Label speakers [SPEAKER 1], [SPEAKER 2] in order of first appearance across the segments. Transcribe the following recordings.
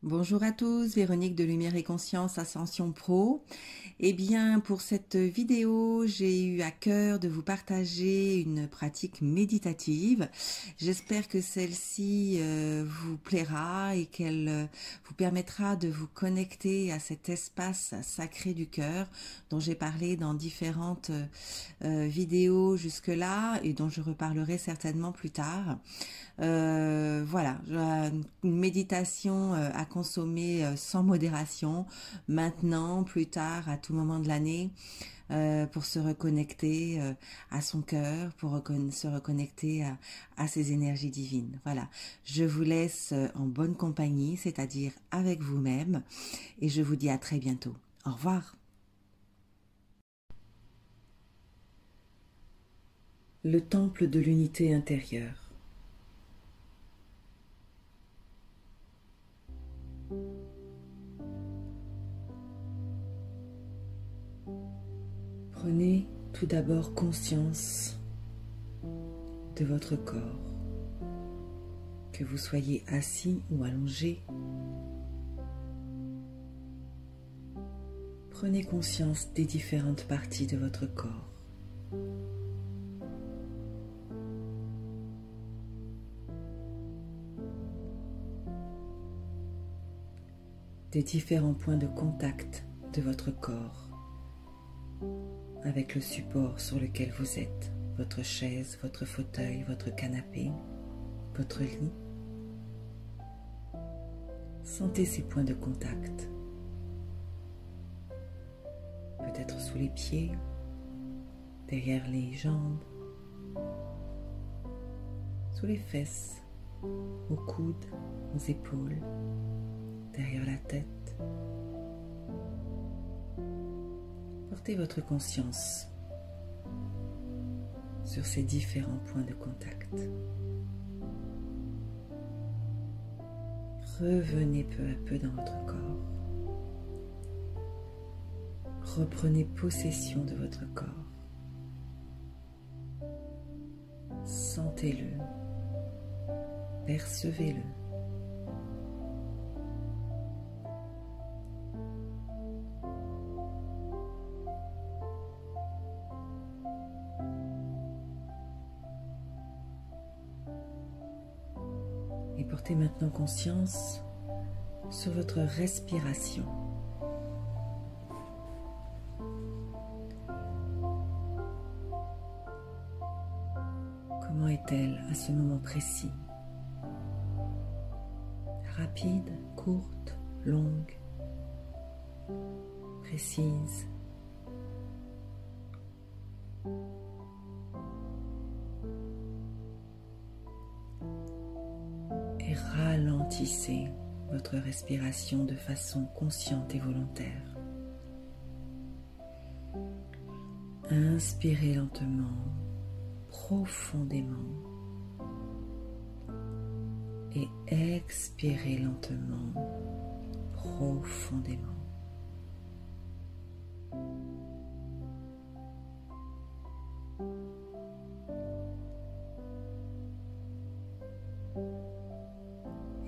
[SPEAKER 1] Bonjour à tous, Véronique de Lumière et Conscience Ascension Pro. Eh bien, pour cette vidéo, j'ai eu à cœur de vous partager une pratique méditative. J'espère que celle-ci vous plaira et qu'elle vous permettra de vous connecter à cet espace sacré du cœur dont j'ai parlé dans différentes vidéos jusque-là et dont je reparlerai certainement plus tard. Voilà, une méditation à consommer sans modération, maintenant, plus tard, à tout moment de l'année, pour se reconnecter à son cœur, pour se reconnecter à ses énergies divines. Voilà, je vous laisse en bonne compagnie, c'est-à-dire avec vous-même, et je vous dis à très bientôt. Au revoir. Le temple de l'unité intérieure. Prenez tout d'abord conscience de votre corps, que vous soyez assis ou allongé. Prenez conscience des différentes parties de votre corps. Des différents points de contact de votre corps avec le support sur lequel vous êtes, votre chaise, votre fauteuil, votre canapé, votre lit. Sentez ces points de contact, peut-être sous les pieds, derrière les jambes, sous les fesses, aux coudes, aux épaules, derrière la tête. Portez votre conscience sur ces différents points de contact. Revenez peu à peu dans votre corps. Reprenez possession de votre corps. Sentez-le, percevez-le. Et portez maintenant conscience sur votre respiration. Comment est-elle à ce moment précis? Rapide, courte, longue, précise? Et ralentissez votre respiration de façon consciente et volontaire. Inspirez lentement, profondément et expirez lentement, profondément.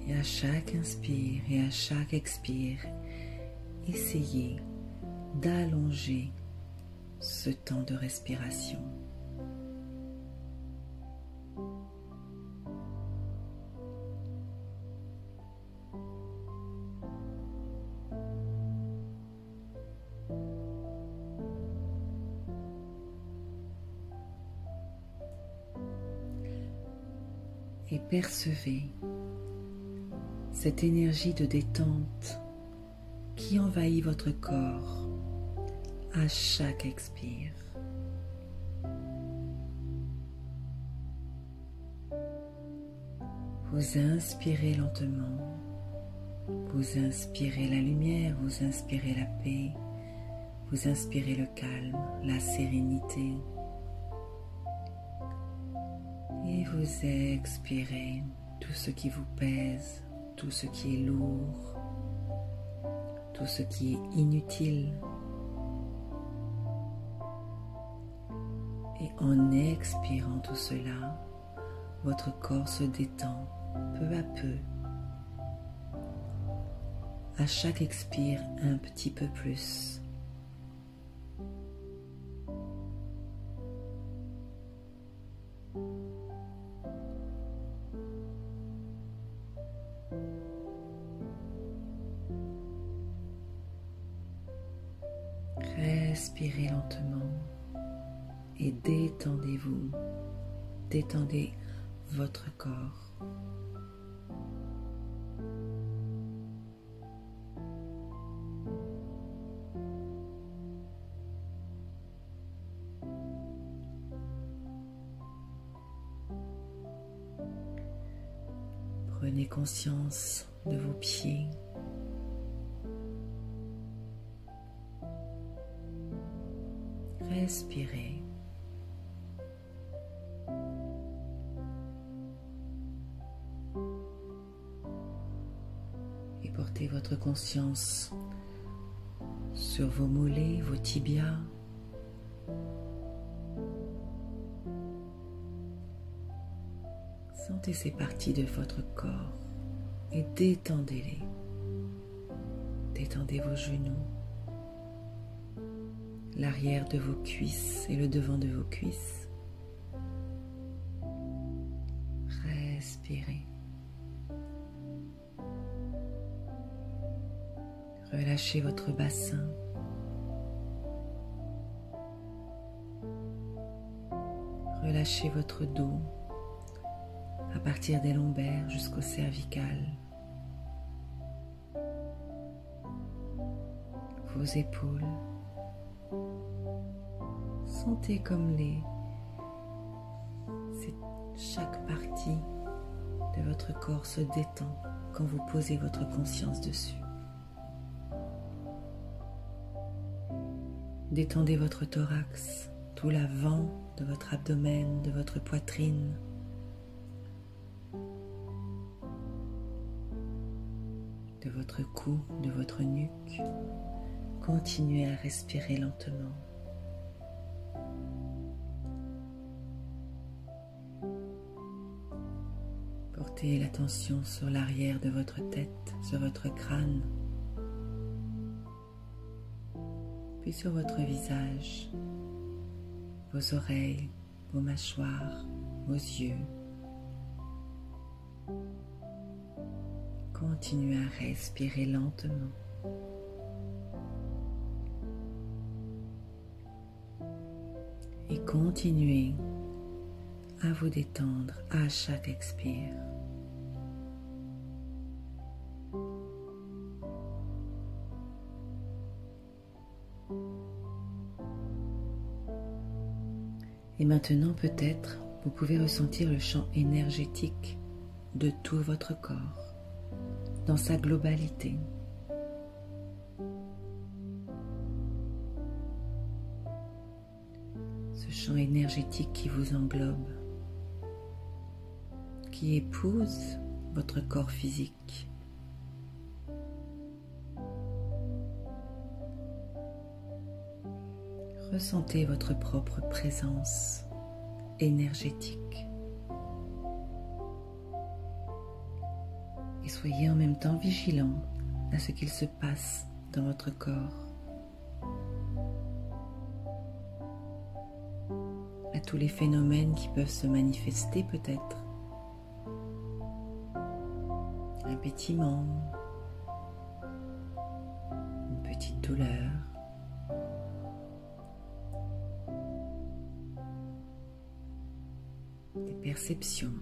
[SPEAKER 1] Et à chaque inspire et à chaque expire, essayez d'allonger ce temps de respiration. Et percevez cette énergie de détente qui envahit votre corps à chaque expire. Vous inspirez lentement, vous inspirez la lumière, vous inspirez la paix, vous inspirez le calme, la sérénité. Et vous expirez tout ce qui vous pèse, tout ce qui est lourd, tout ce qui est inutile. Et en expirant tout cela, votre corps se détend peu à peu À chaque expire, un petit peu plus. Respirez lentement et détendez-vous. Détendez votre corps. Prenez conscience de vos pieds. Respirez. Et portez votre conscience sur vos mollets, vos tibias. Sentez ces parties de votre corps et détendez-les. Détendez vos genoux, l'arrière de vos cuisses et le devant de vos cuisses. Respirez. Relâchez votre bassin. Relâchez votre dos à partir des lombaires jusqu'au cervical. Vos épaules. Sentez comme chaque partie de votre corps se détend quand vous posez votre conscience dessus. Détendez votre thorax, tout l'avant de votre abdomen, de votre poitrine. De votre cou, de votre nuque. Continuez à respirer lentement. Portez l'attention sur l'arrière de votre tête, sur votre crâne, puis sur votre visage, vos oreilles, vos mâchoires, vos yeux. Continuez à respirer lentement. Et continuez à vous détendre à chaque expire. Et maintenant, peut-être, vous pouvez ressentir le champ énergétique de tout votre corps, dans sa globalité. Ce champ énergétique qui vous englobe, qui épouse votre corps physique. Ressentez votre propre présence énergétique. Et soyez en même temps vigilant à ce qu'il se passe dans votre corps, à tous les phénomènes qui peuvent se manifester peut-être. Un pétillement, une petite douleur, des perceptions,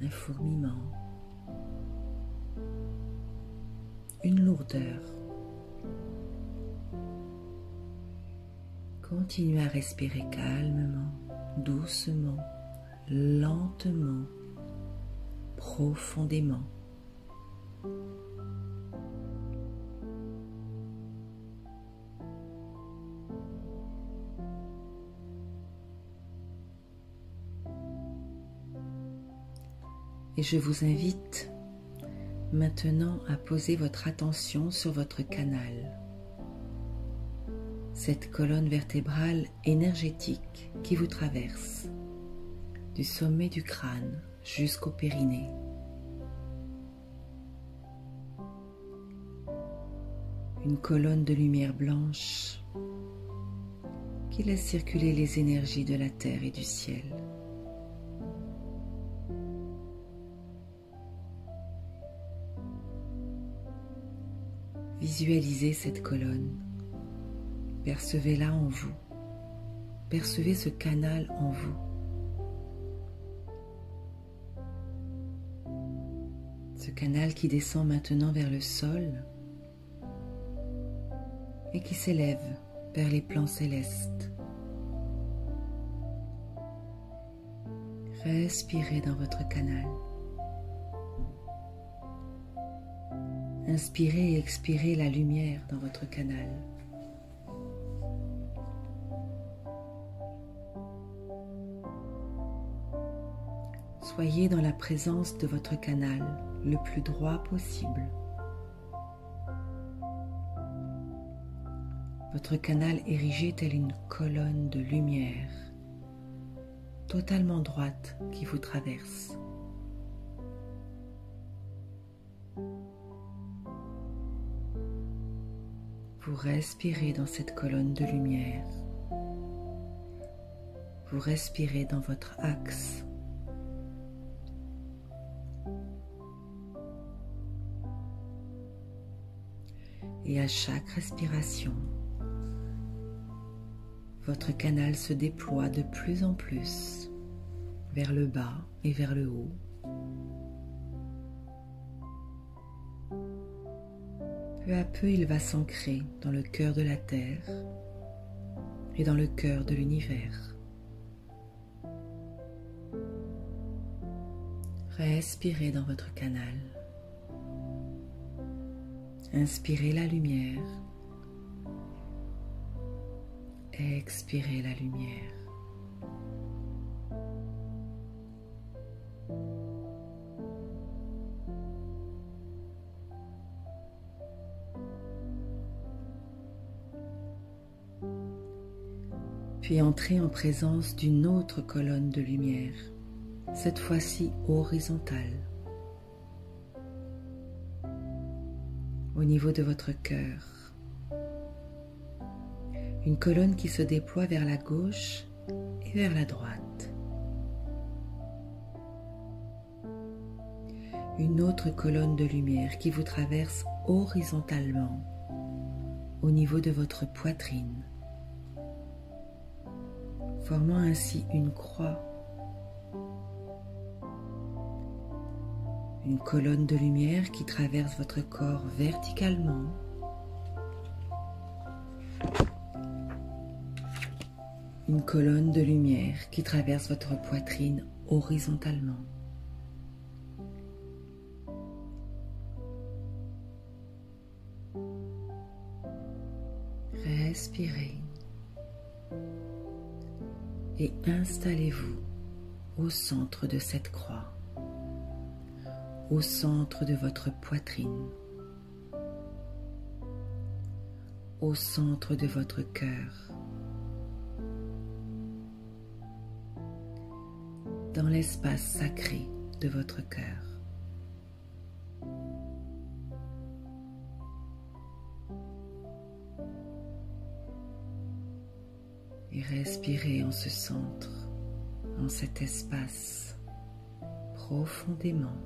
[SPEAKER 1] un fourmillement, une lourdeur. Continuez à respirer calmement, doucement, lentement, profondément. Et je vous invite maintenant à poser votre attention sur votre canal, cette colonne vertébrale énergétique qui vous traverse du sommet du crâne jusqu'au périnée. une colonne de lumière blanche qui laisse circuler les énergies de la terre et du ciel. Visualisez cette colonne, percevez-la en vous, percevez ce canal en vous. Ce canal qui descend maintenant vers le sol et qui s'élève vers les plans célestes. Respirez dans votre canal. Inspirez et expirez la lumière dans votre canal. Soyez dans la présence de votre canal le plus droit possible. Votre canal érigé tel une colonne de lumière, totalement droite qui vous traverse. Vous respirez dans cette colonne de lumière. Vous respirez dans votre axe. Et à chaque respiration, votre canal se déploie de plus en plus vers le bas et vers le haut. Peu à peu, il va s'ancrer dans le cœur de la Terre et dans le cœur de l'univers. Respirez dans votre canal. Inspirez la lumière. Expirez la lumière. Puis entrez en présence d'une autre colonne de lumière, cette fois-ci horizontale, au niveau de votre cœur. Une colonne qui se déploie vers la gauche et vers la droite. Une autre colonne de lumière qui vous traverse horizontalement au niveau de votre poitrine, formant ainsi une croix. Une colonne de lumière qui traverse votre corps verticalement. Une colonne de lumière qui traverse votre poitrine horizontalement. Respirez et installez-vous au centre de cette croix, au centre de votre poitrine, au centre de votre cœur, dans l'espace sacré de votre cœur. Et respirez en ce centre, en cet espace, profondément.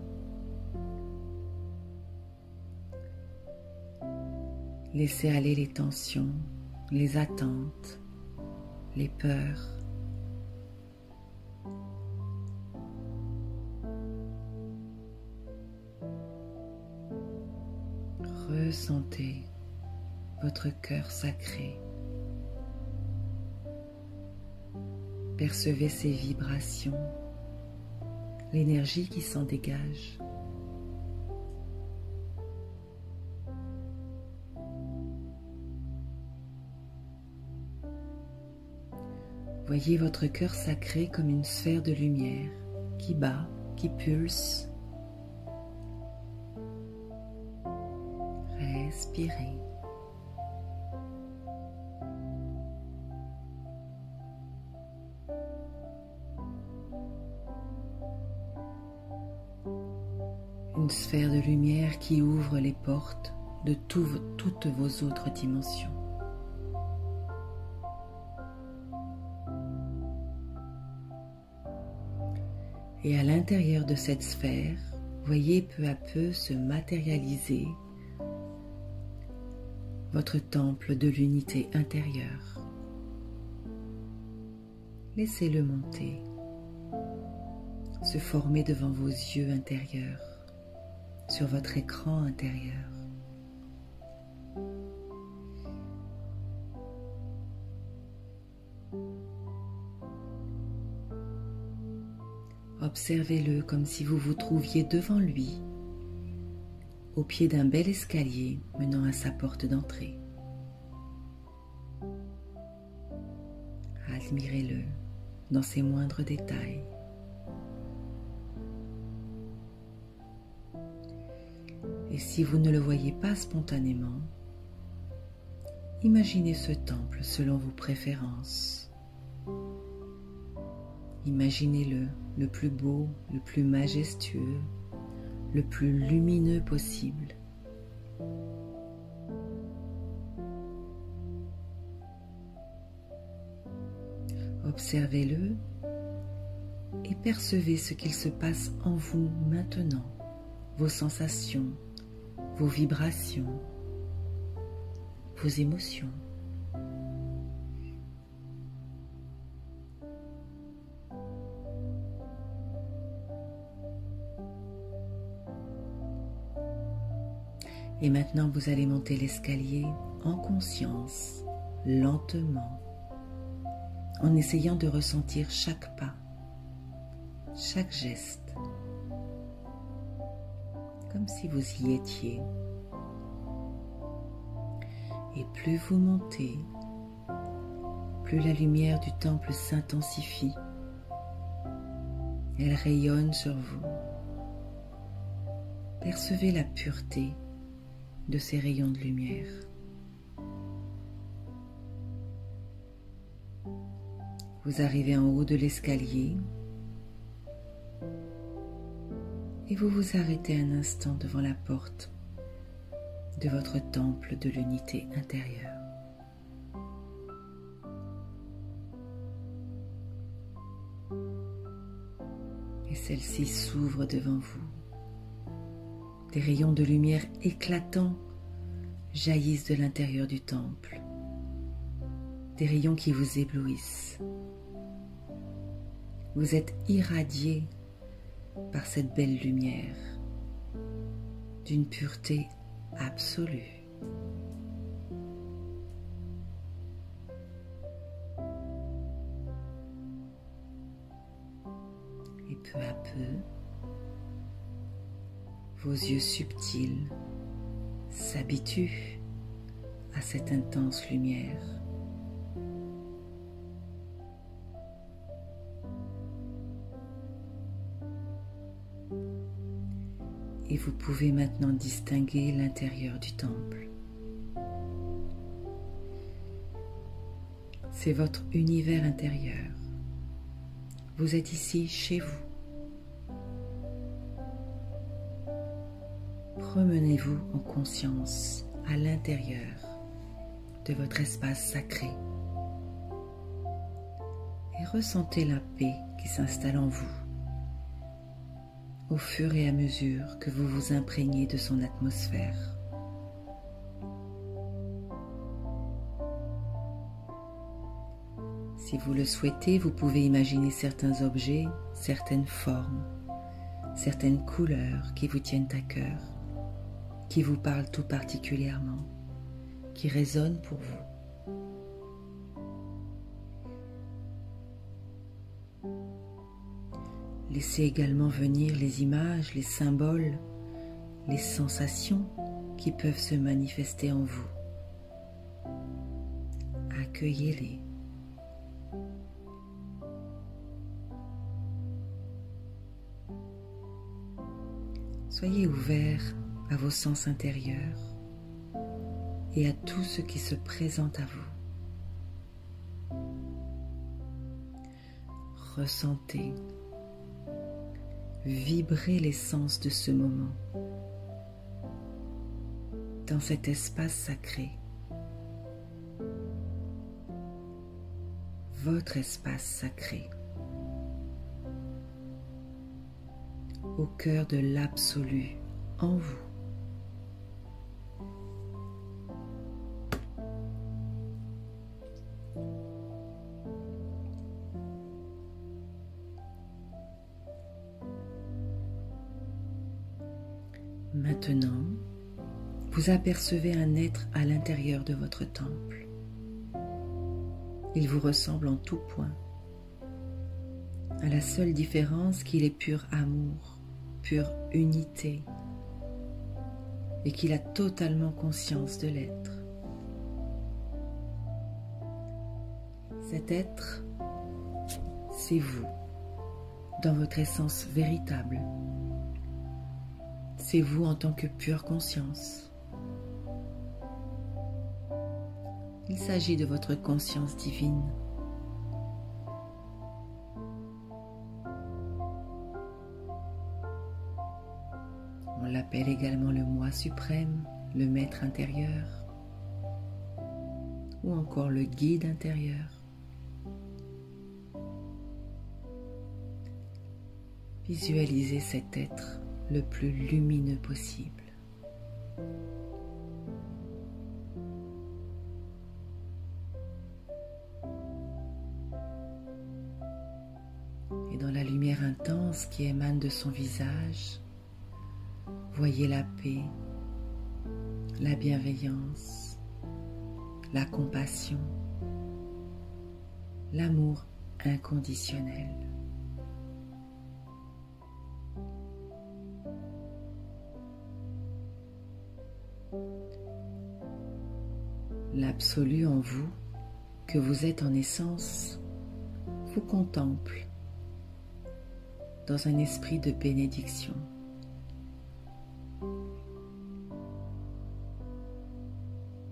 [SPEAKER 1] Laissez aller les tensions, les attentes, les peurs. Ressentez votre cœur sacré. Percevez ses vibrations, l'énergie qui s'en dégage. Voyez votre cœur sacré comme une sphère de lumière qui bat, qui pulse. Respirez. Une sphère de lumière qui ouvre les portes de toutes vos autres dimensions. Et à l'intérieur de cette sphère, voyez peu à peu se matérialiser votre temple de l'unité intérieure. Laissez-le monter, se former devant vos yeux intérieurs, sur votre écran intérieur. Observez-le comme si vous vous trouviez devant lui, au pied d'un bel escalier menant à sa porte d'entrée. Admirez-le dans ses moindres détails. Et si vous ne le voyez pas spontanément, imaginez ce temple selon vos préférences. Imaginez-le le plus beau, le plus majestueux, le plus lumineux possible. Observez-le et percevez ce qu'il se passe en vous maintenant, vos sensations, vos vibrations, vos émotions. Et maintenant, vous allez monter l'escalier en conscience, lentement, en essayant de ressentir chaque pas, chaque geste, comme si vous y étiez. Et plus vous montez, plus la lumière du temple s'intensifie. Elle rayonne sur vous. Percevez la pureté de ces rayons de lumière. Vous arrivez en haut de l'escalier et vous vous arrêtez un instant devant la porte de votre temple de l'unité intérieure. Et celle-ci s'ouvre devant vous. Des rayons de lumière éclatants jaillissent de l'intérieur du temple. Des rayons qui vous éblouissent. Vous êtes irradié par cette belle lumière, d'une pureté absolue. Et peu à peu, vos yeux subtils s'habituent à cette intense lumière. Et vous pouvez maintenant distinguer l'intérieur du temple. C'est votre univers intérieur. Vous êtes ici chez vous. Promenez-vous en conscience à l'intérieur de votre espace sacré et ressentez la paix qui s'installe en vous au fur et à mesure que vous vous imprégnez de son atmosphère. Si vous le souhaitez, vous pouvez imaginer certains objets, certaines formes, certaines couleurs qui vous tiennent à cœur, qui vous parlent tout particulièrement, qui résonnent pour vous. Laissez également venir les images, les symboles, les sensations qui peuvent se manifester en vous. Accueillez-les. Soyez ouverts à vos sens intérieurs et à tout ce qui se présente à vous. Ressentez, vibrez l'essence de ce moment dans cet espace sacré, votre espace sacré, au cœur de l'absolu en vous. Maintenant, vous apercevez un être à l'intérieur de votre temple. Il vous ressemble en tout point, à la seule différence qu'il est pur amour, pure unité, et qu'il a totalement conscience de l'être. Cet être, c'est vous, dans votre essence véritable. C'est vous en tant que pure conscience. Il s'agit de votre conscience divine. On l'appelle également le moi suprême, le maître intérieur, ou encore le guide intérieur. Visualisez cet être le plus lumineux possible. Et dans la lumière intense qui émane de son visage, voyez la paix, la bienveillance, la compassion, l'amour inconditionnel. L'absolu en vous, que vous êtes en essence, vous contemple dans un esprit de bénédiction.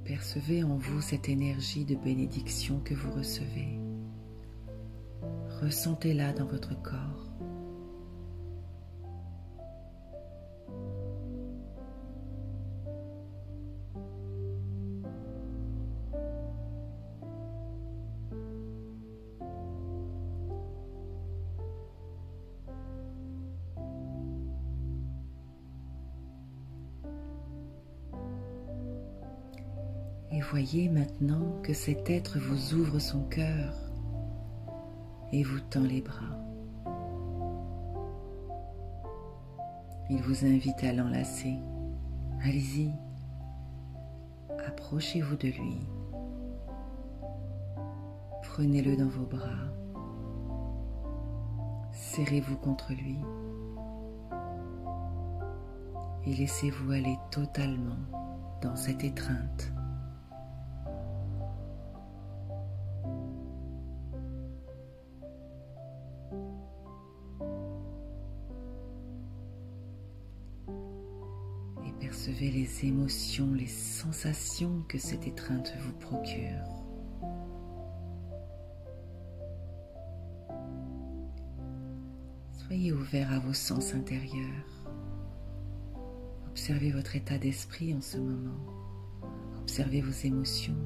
[SPEAKER 1] Percevez en vous cette énergie de bénédiction que vous recevez. Ressentez-la dans votre corps. Et voyez maintenant que cet être vous ouvre son cœur et vous tend les bras. Il vous invite à l'enlacer. Allez-y, approchez-vous de lui. Prenez-le dans vos bras. Serrez-vous contre lui et laissez-vous aller totalement dans cette étreinte. Percevez les émotions, les sensations que cette étreinte vous procure. Soyez ouvert à vos sens intérieurs. Observez votre état d'esprit en ce moment. Observez vos émotions.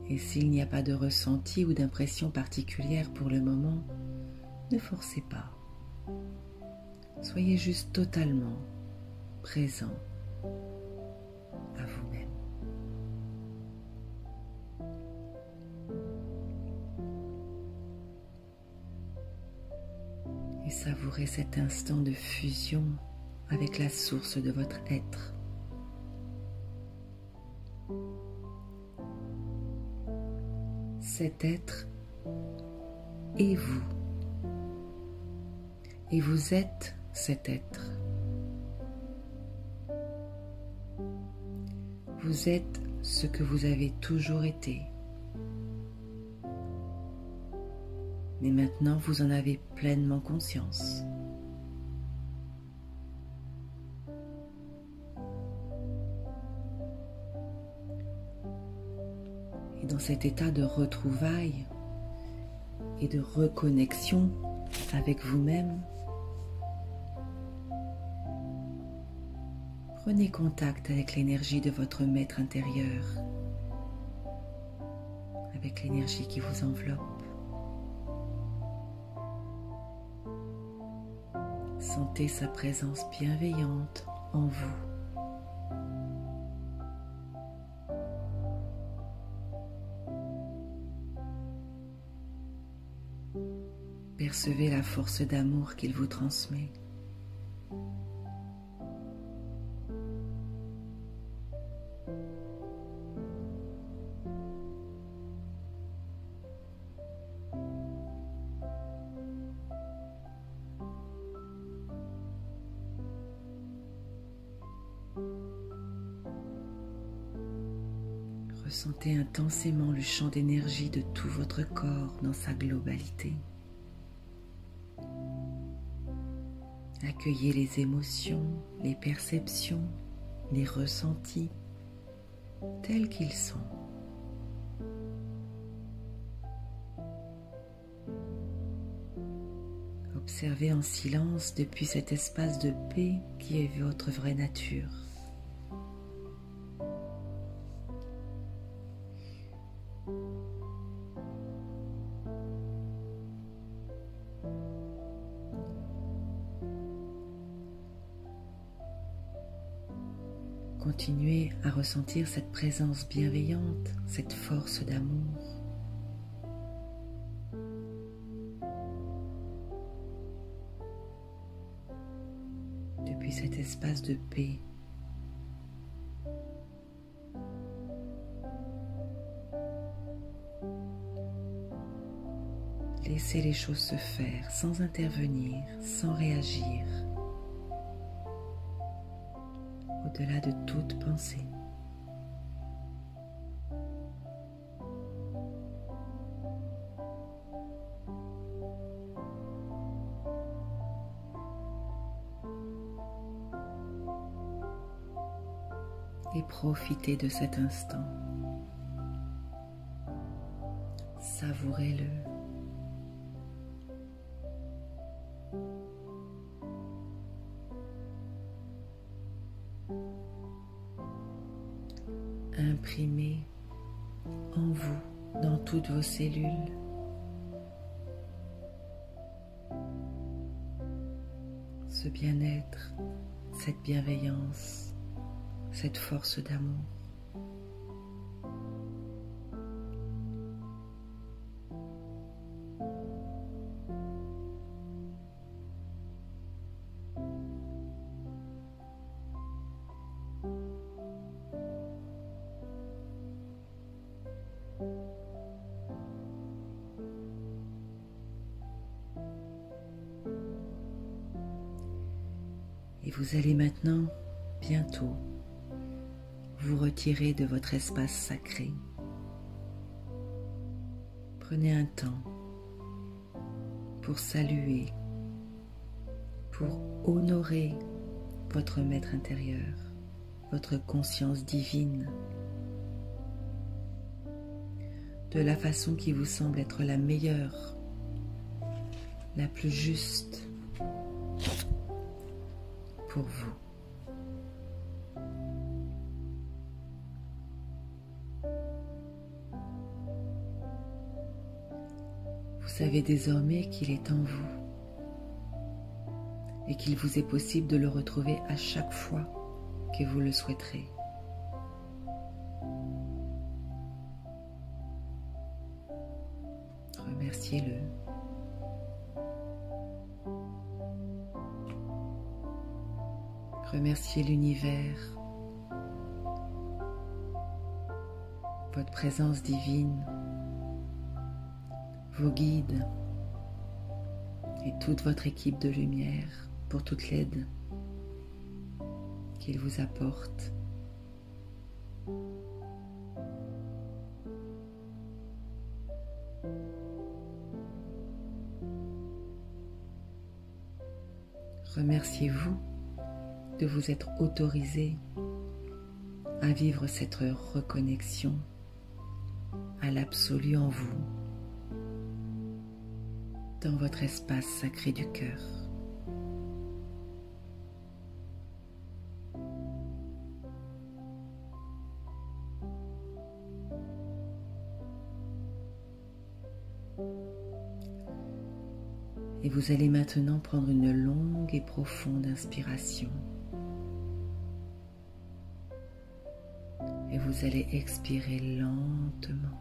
[SPEAKER 1] Et s'il n'y a pas de ressenti ou d'impression particulière pour le moment, ne forcez pas. Soyez juste totalement présent à vous-même. Et savourez cet instant de fusion avec la source de votre être. Cet être est vous. Et vous êtes cet être. Vous êtes ce que vous avez toujours été. Mais maintenant, vous en avez pleinement conscience. Et dans cet état de retrouvailles et de reconnexion avec vous-même, Prenez contact avec l'énergie de votre maître intérieur, avec l'énergie qui vous enveloppe. Sentez sa présence bienveillante en vous. Percevez la force d'amour qu'il vous transmet. Ressentez intensément le champ d'énergie de tout votre corps dans sa globalité. Accueillez les émotions, les perceptions, les ressentis tels qu'ils sont. Observez en silence depuis cet espace de paix qui est votre vraie nature. Continuez à ressentir cette présence bienveillante, cette force d'amour. Depuis cet espace de paix. Laissez les choses se faire sans intervenir, sans réagir. Au-delà de toute pensée. Et profitez de cet instant. Savourez-le. Imprimez en vous, dans toutes vos cellules, ce bien-être, cette bienveillance, cette force d'amour. Et vous allez maintenant, bientôt, vous retirer de votre espace sacré. Prenez un temps pour saluer, pour honorer votre maître intérieur, votre conscience divine, de la façon qui vous semble être la meilleure, la plus juste pour vous. Vous savez désormais qu'il est en vous et qu'il vous est possible de le retrouver à chaque fois que vous le souhaiterez. Remerciez-le. Remerciez l'univers, votre présence divine, vos guides et toute votre équipe de lumière pour toute l'aide qu'ils vous apportent. Remerciez-vous de vous être autorisé à vivre cette reconnexion à l'absolu en vous, dans votre espace sacré du cœur. vous allez maintenant prendre une longue et profonde inspiration. Et vous allez expirer lentement.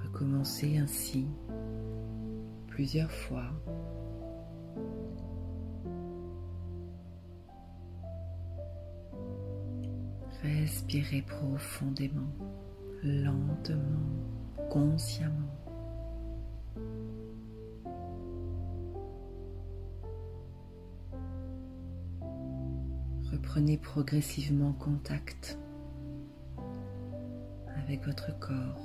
[SPEAKER 1] Recommencez ainsi plusieurs fois. Respirez profondément, lentement, consciemment. Reprenez progressivement contact avec votre corps.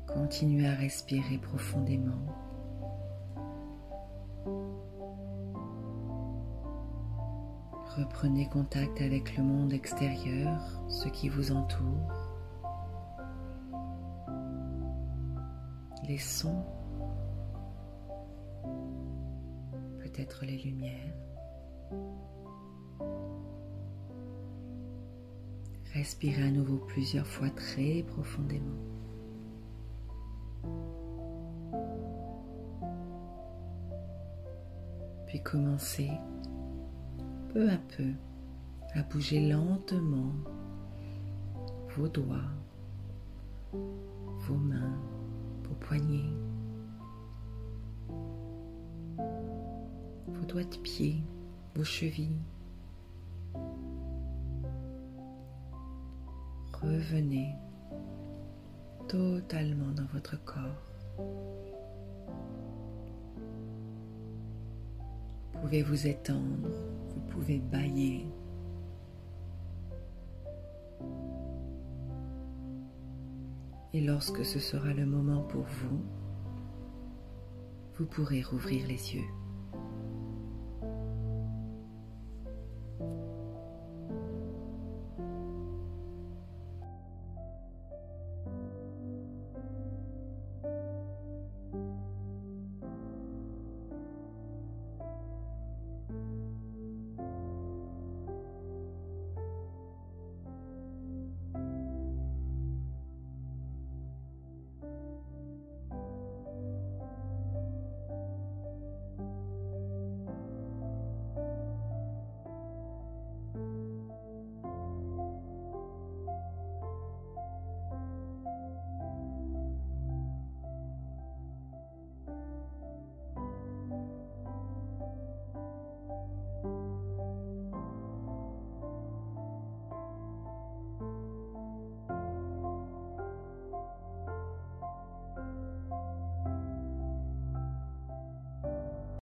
[SPEAKER 1] Continuez à respirer profondément. Reprenez contact avec le monde extérieur, ce qui vous entoure, les sons, peut-être les lumières. Respirez à nouveau plusieurs fois très profondément. Puis commencez peu à peu à bouger lentement vos doigts, vos mains, vos poignets, vos doigts de pied, vos chevilles. Revenez totalement dans votre corps. Vous pouvez vous étendre, vous pouvez bâiller. Et lorsque ce sera le moment pour vous, vous pourrez rouvrir les yeux.